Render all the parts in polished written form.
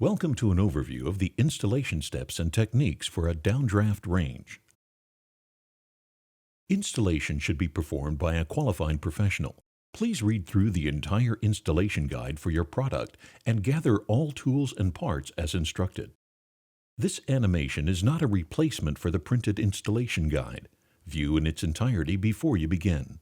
Welcome to an overview of the installation steps and techniques for a downdraft range. Installation should be performed by a qualified professional. Please read through the entire installation guide for your product and gather all tools and parts as instructed. This animation is not a replacement for the printed installation guide. View in its entirety before you begin.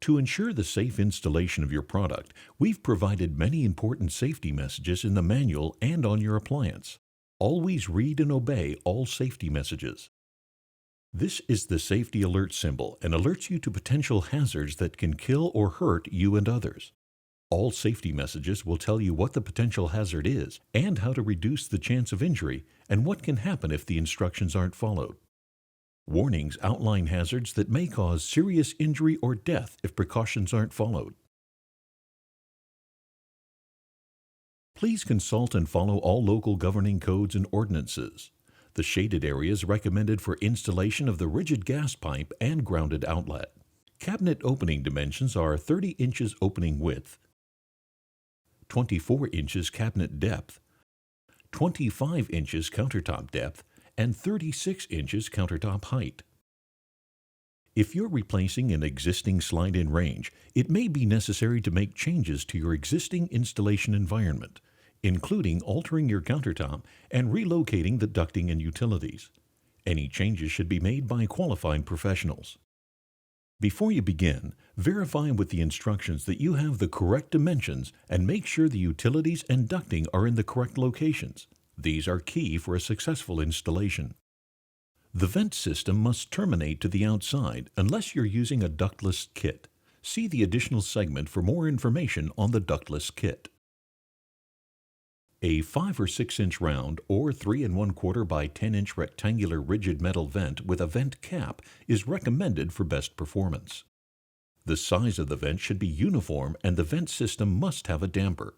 To ensure the safe installation of your product, we've provided many important safety messages in the manual and on your appliance. Always read and obey all safety messages. This is the safety alert symbol and alerts you to potential hazards that can kill or hurt you and others. All safety messages will tell you what the potential hazard is and how to reduce the chance of injury and what can happen if the instructions aren't followed. Warnings outline hazards that may cause serious injury or death if precautions aren't followed. Please consult and follow all local governing codes and ordinances. The shaded areas recommended for installation of the rigid gas pipe and grounded outlet. Cabinet opening dimensions are 30 inches opening width, 24 inches cabinet depth, 25 inches countertop depth, and 36 inches countertop height. If you're replacing an existing slide-in range, it may be necessary to make changes to your existing installation environment, including altering your countertop and relocating the ducting and utilities. Any changes should be made by qualified professionals. Before you begin, verify with the instructions that you have the correct dimensions and make sure the utilities and ducting are in the correct locations. These are key for a successful installation. The vent system must terminate to the outside unless you're using a ductless kit. See the additional segment for more information on the ductless kit. A 5 or 6 inch round or 3 1/4 by 10 inch rectangular rigid metal vent with a vent cap is recommended for best performance. The size of the vent should be uniform and the vent system must have a damper.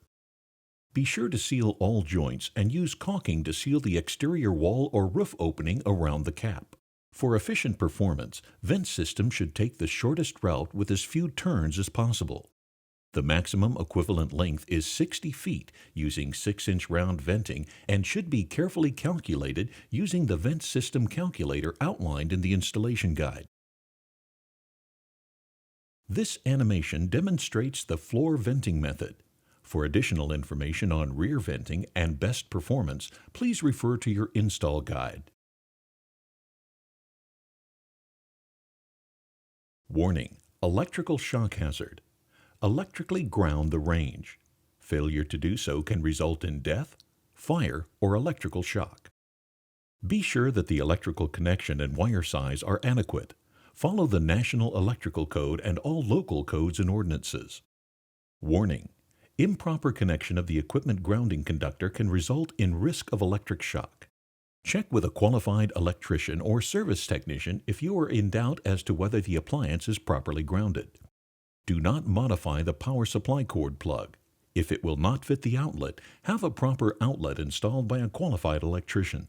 Be sure to seal all joints and use caulking to seal the exterior wall or roof opening around the cap. For efficient performance, vent systems should take the shortest route with as few turns as possible. The maximum equivalent length is 60 feet using 6-inch round venting and should be carefully calculated using the vent system calculator outlined in the installation guide. This animation demonstrates the floor venting method. For additional information on rear venting and best performance, please refer to your install guide. Warning: electrical shock hazard. Electrically ground the range. Failure to do so can result in death, fire, or electrical shock. Be sure that the electrical connection and wire size are adequate. Follow the National Electrical Code and all local codes and ordinances. Warning: improper connection of the equipment grounding conductor can result in risk of electric shock. Check with a qualified electrician or service technician if you are in doubt as to whether the appliance is properly grounded. Do not modify the power supply cord plug. If it will not fit the outlet, have a proper outlet installed by a qualified electrician.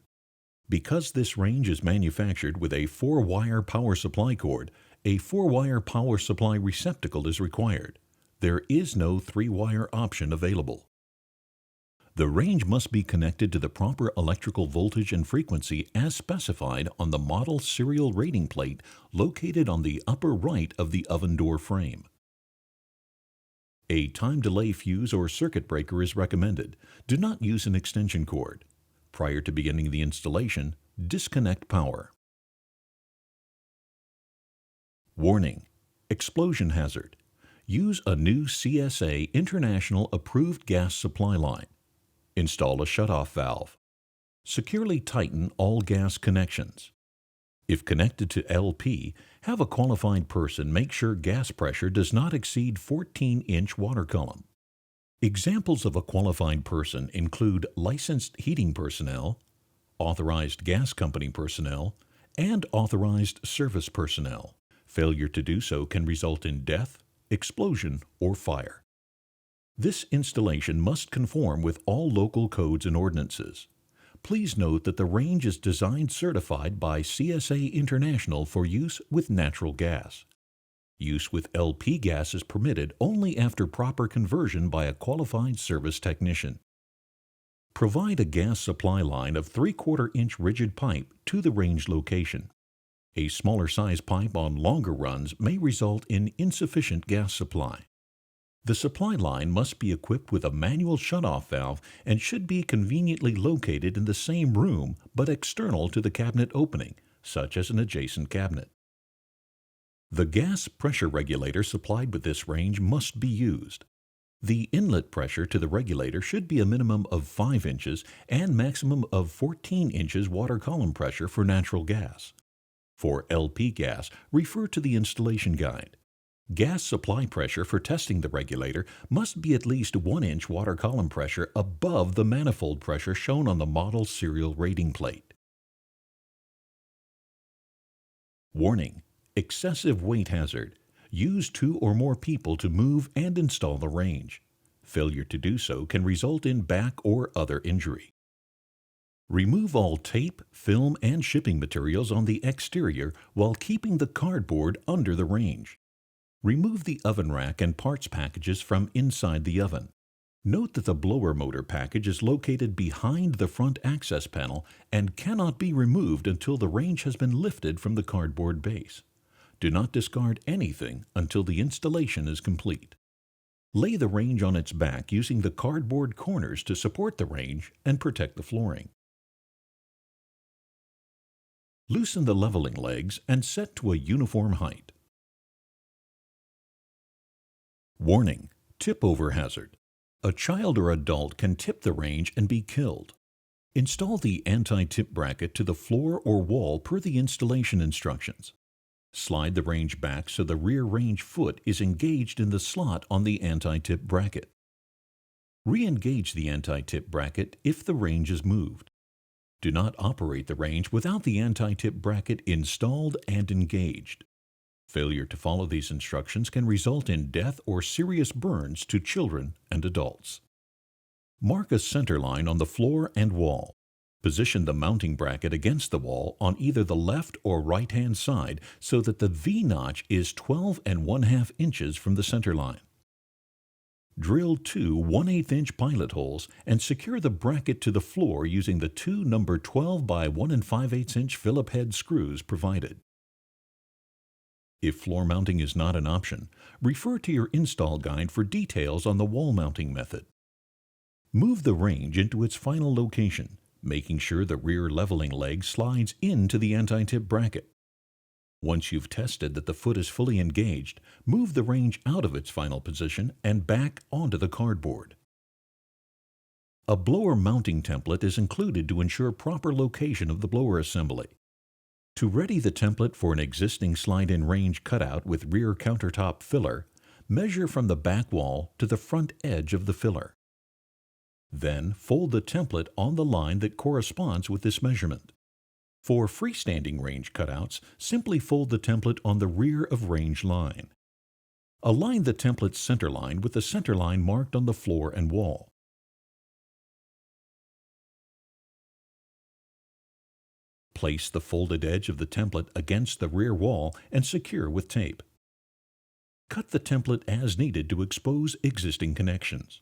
Because this range is manufactured with a 4-wire power supply cord, a 4-wire power supply receptacle is required. There is no 3-wire option available. The range must be connected to the proper electrical voltage and frequency as specified on the model serial rating plate located on the upper right of the oven door frame. A time delay fuse or circuit breaker is recommended. Do not use an extension cord. Prior to beginning the installation, disconnect power. Warning: explosion hazard. Use a new CSA International approved gas supply line. Install a shutoff valve. Securely tighten all gas connections. If connected to LP, have a qualified person make sure gas pressure does not exceed 14-inch water column. Examples of a qualified person include licensed heating personnel, authorized gas company personnel, and authorized service personnel. Failure to do so can result in death, explosion, or fire. This installation must conform with all local codes and ordinances. Please note that the range is design certified by CSA International for use with natural gas. Use with LP gas is permitted only after proper conversion by a qualified service technician. Provide a gas supply line of 3/4 inch rigid pipe to the range location. A smaller size pipe on longer runs may result in insufficient gas supply. The supply line must be equipped with a manual shutoff valve and should be conveniently located in the same room but external to the cabinet opening, such as an adjacent cabinet. The gas pressure regulator supplied with this range must be used. The inlet pressure to the regulator should be a minimum of 5 inches and maximum of 14 inches water column pressure for natural gas. For LP gas, refer to the installation guide. Gas supply pressure for testing the regulator must be at least 1 inch water column pressure above the manifold pressure shown on the model serial rating plate. Warning: excessive weight hazard. Use 2 or more people to move and install the range. Failure to do so can result in back or other injury. Remove all tape, film, and shipping materials on the exterior while keeping the cardboard under the range. Remove the oven rack and parts packages from inside the oven. Note that the blower motor package is located behind the front access panel and cannot be removed until the range has been lifted from the cardboard base. Do not discard anything until the installation is complete. Lay the range on its back using the cardboard corners to support the range and protect the flooring. Loosen the leveling legs and set to a uniform height. Warning: tip-over hazard. A child or adult can tip the range and be killed. Install the anti-tip bracket to the floor or wall per the installation instructions. Slide the range back so the rear range foot is engaged in the slot on the anti-tip bracket. Re-engage the anti-tip bracket if the range is moved. Do not operate the range without the anti-tip bracket installed and engaged. Failure to follow these instructions can result in death or serious burns to children and adults. Mark a center line on the floor and wall. Position the mounting bracket against the wall on either the left or right-hand side so that the V-notch is 12 1/2 inches from the center line. Drill 2 1/8 inch pilot holes and secure the bracket to the floor using the 2 number 12 by 1 5/8 inch Phillip head screws provided. If floor mounting is not an option, refer to your install guide for details on the wall mounting method. Move the range into its final location, making sure the rear leveling leg slides into the anti-tip bracket. Once you've tested that the foot is fully engaged, move the range out of its final position and back onto the cardboard. A blower mounting template is included to ensure proper location of the blower assembly. To ready the template for an existing slide-in range cutout with rear countertop filler, measure from the back wall to the front edge of the filler. Then fold the template on the line that corresponds with this measurement. For freestanding range cutouts, simply fold the template on the rear of range line. Align the template's center line with the center line marked on the floor and wall. Place the folded edge of the template against the rear wall and secure with tape. Cut the template as needed to expose existing connections.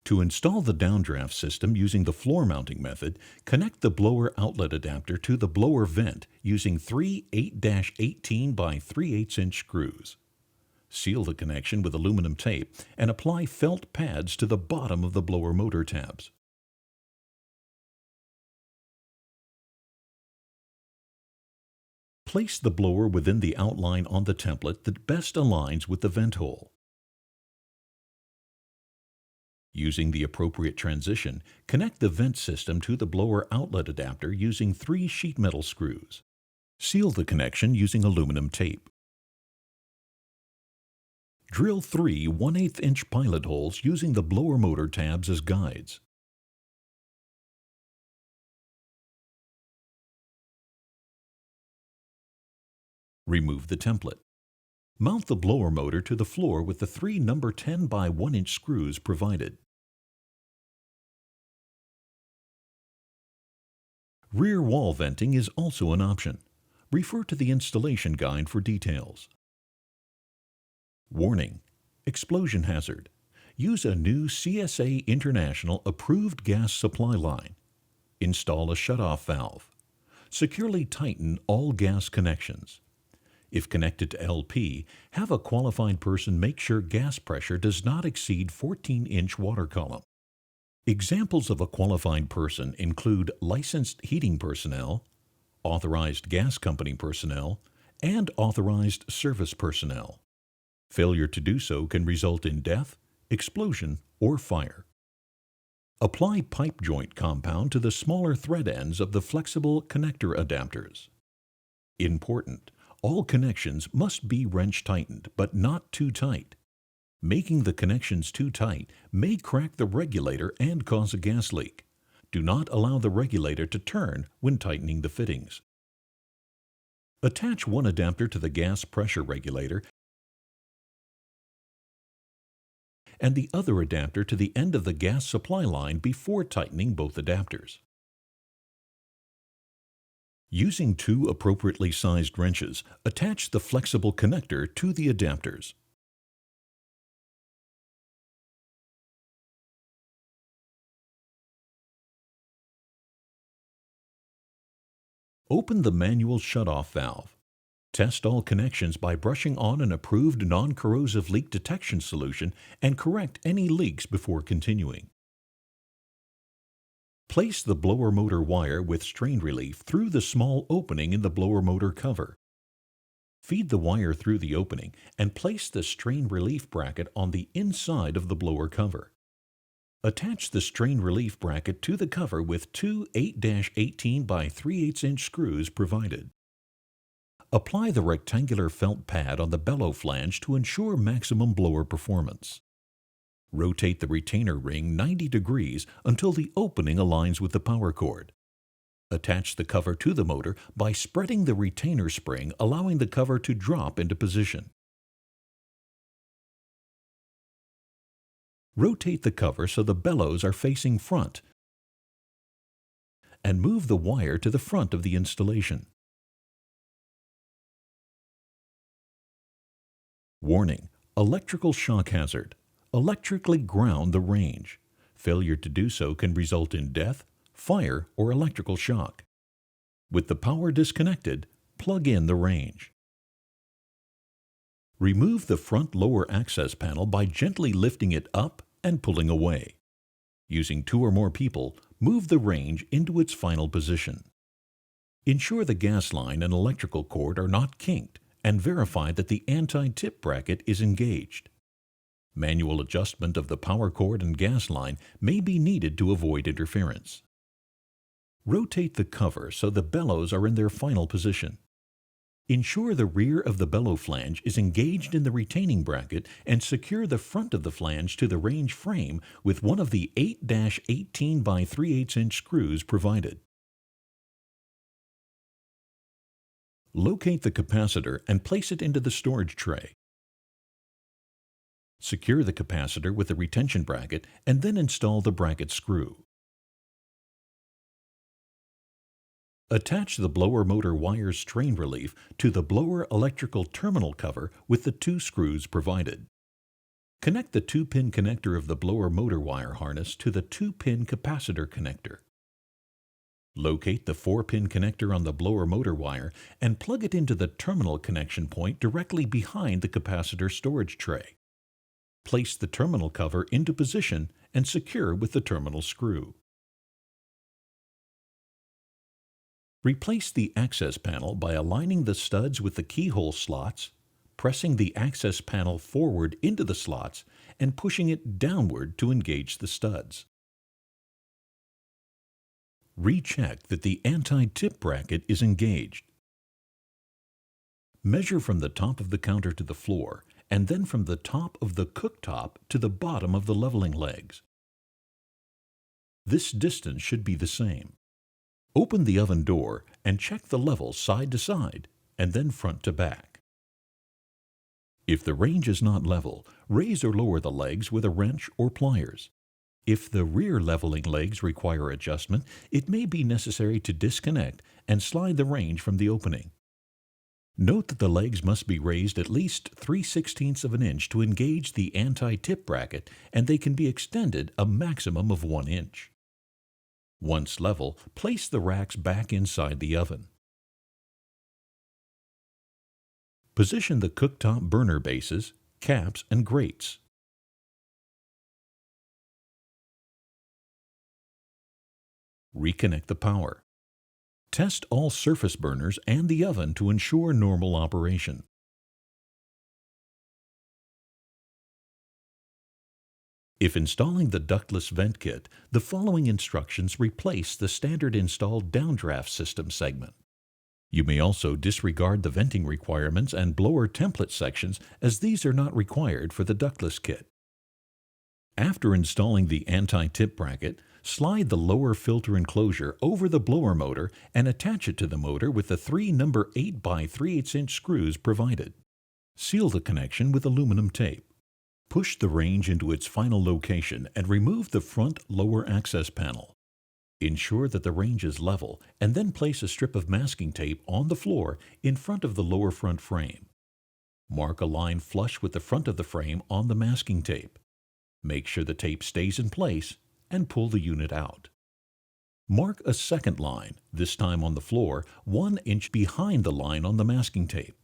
To install the downdraft system using the floor mounting method, connect the blower outlet adapter to the blower vent using 3 8-18 by 3/8 inch screws. Seal the connection with aluminum tape and apply felt pads to the bottom of the blower motor tabs. Place the blower within the outline on the template that best aligns with the vent hole. Using the appropriate transition, connect the vent system to the blower outlet adapter using 3 sheet metal screws. Seal the connection using aluminum tape. Drill 3 1/8 inch pilot holes using the blower motor tabs as guides. Remove the template. Mount the blower motor to the floor with the 3 number 10 by 1 inch screws provided. Rear wall venting is also an option. Refer to the installation guide for details. Warning: explosion hazard. Use a new CSA International approved gas supply line. Install a shutoff valve. Securely tighten all gas connections. If connected to LP, have a qualified person make sure gas pressure does not exceed 14-inch water column. Examples of a qualified person include licensed heating personnel, authorized gas company personnel, and authorized service personnel. Failure to do so can result in death, explosion, or fire. Apply pipe joint compound to the smaller thread ends of the flexible connector adapters. Important: all connections must be wrench tightened, but not too tight. Making the connections too tight may crack the regulator and cause a gas leak. Do not allow the regulator to turn when tightening the fittings. Attach one adapter to the gas pressure regulator and the other adapter to the end of the gas supply line before tightening both adapters. Using two appropriately sized wrenches, attach the flexible connector to the adapters. Open the manual shutoff valve. Test all connections by brushing on an approved non-corrosive leak detection solution and correct any leaks before continuing. Place the blower motor wire with strain relief through the small opening in the blower motor cover. Feed the wire through the opening and place the strain relief bracket on the inside of the blower cover. Attach the strain relief bracket to the cover with two 8-18 by 3/8 inch screws provided. Apply the rectangular felt pad on the bellow flange to ensure maximum blower performance. Rotate the retainer ring 90 degrees until the opening aligns with the power cord. Attach the cover to the motor by spreading the retainer spring, allowing the cover to drop into position. Rotate the cover so the bellows are facing front and move the wire to the front of the installation. Warning: electrical shock hazard. Electrically ground the range. Failure to do so can result in death, fire, or electrical shock. With the power disconnected, plug in the range. Remove the front lower access panel by gently lifting it up and pulling away. Using 2 or more people, move the range into its final position. Ensure the gas line and electrical cord are not kinked and verify that the anti-tip bracket is engaged. Manual adjustment of the power cord and gas line may be needed to avoid interference. Rotate the cover so the bellows are in their final position. Ensure the rear of the bellow flange is engaged in the retaining bracket and secure the front of the flange to the range frame with one of the 8-18 by 3/8 inch screws provided. Locate the capacitor and place it into the storage tray. Secure the capacitor with the retention bracket and then install the bracket screw. Attach the blower motor wire strain relief to the blower electrical terminal cover with the 2 screws provided. Connect the 2-pin connector of the blower motor wire harness to the 2-pin capacitor connector. Locate the 4-pin connector on the blower motor wire and plug it into the terminal connection point directly behind the capacitor storage tray. Place the terminal cover into position and secure with the terminal screw. Replace the access panel by aligning the studs with the keyhole slots, pressing the access panel forward into the slots, and pushing it downward to engage the studs. Recheck that the anti-tip bracket is engaged. Measure from the top of the counter to the floor, and then from the top of the cooktop to the bottom of the leveling legs. This distance should be the same. Open the oven door and check the level side to side, and then front to back. If the range is not level, raise or lower the legs with a wrench or pliers. If the rear leveling legs require adjustment, it may be necessary to disconnect and slide the range from the opening. Note that the legs must be raised at least 3/16 of an inch to engage the anti-tip bracket, and they can be extended a maximum of 1 inch. Once level, place the racks back inside the oven. Position the cooktop burner bases, caps, and grates. Reconnect the power. Test all surface burners and the oven to ensure normal operation. If installing the ductless vent kit, the following instructions replace the standard installed downdraft system segment. You may also disregard the venting requirements and blower template sections, as these are not required for the ductless kit. After installing the anti-tip bracket, slide the lower filter enclosure over the blower motor and attach it to the motor with the 3 number 8 by 3/8 inch screws provided. Seal the connection with aluminum tape. Push the range into its final location and remove the front lower access panel. Ensure that the range is level, and then place a strip of masking tape on the floor in front of the lower front frame. Mark a line flush with the front of the frame on the masking tape. Make sure the tape stays in place and pull the unit out. Mark a second line, this time on the floor, 1 inch behind the line on the masking tape.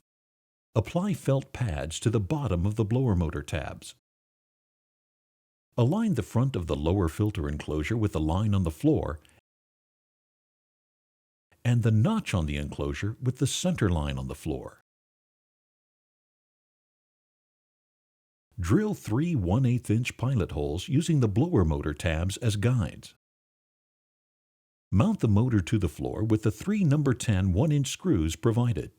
Apply felt pads to the bottom of the blower motor tabs. Align the front of the lower filter enclosure with the line on the floor and the notch on the enclosure with the center line on the floor. Drill 3 1/8 inch pilot holes using the blower motor tabs as guides. Mount the motor to the floor with the 3 number 10 1-inch screws provided.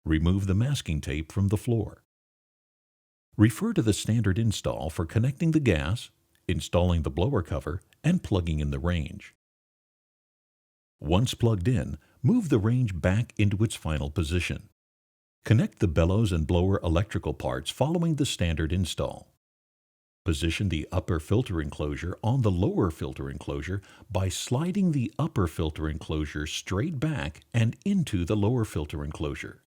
Remove the masking tape from the floor. Refer to the standard install for connecting the gas, installing the blower cover, and plugging in the range. Once plugged in, move the range back into its final position. Connect the bellows and blower electrical parts following the standard install. Position the upper filter enclosure on the lower filter enclosure by sliding the upper filter enclosure straight back and into the lower filter enclosure.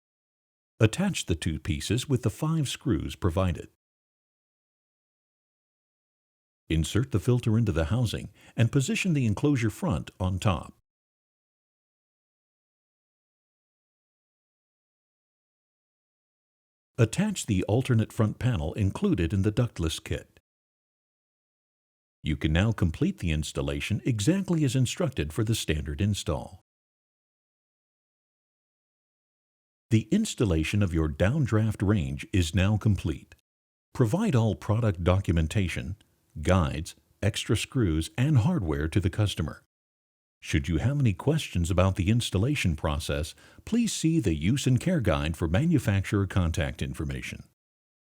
Attach the 2 pieces with the 5 screws provided. Insert the filter into the housing and position the enclosure front on top. Attach the alternate front panel included in the ductless kit. You can now complete the installation exactly as instructed for the standard install. The installation of your Downdraft range is now complete. Provide all product documentation, guides, extra screws, and hardware to the customer. Should you have any questions about the installation process, please see the Use and Care Guide for manufacturer contact information.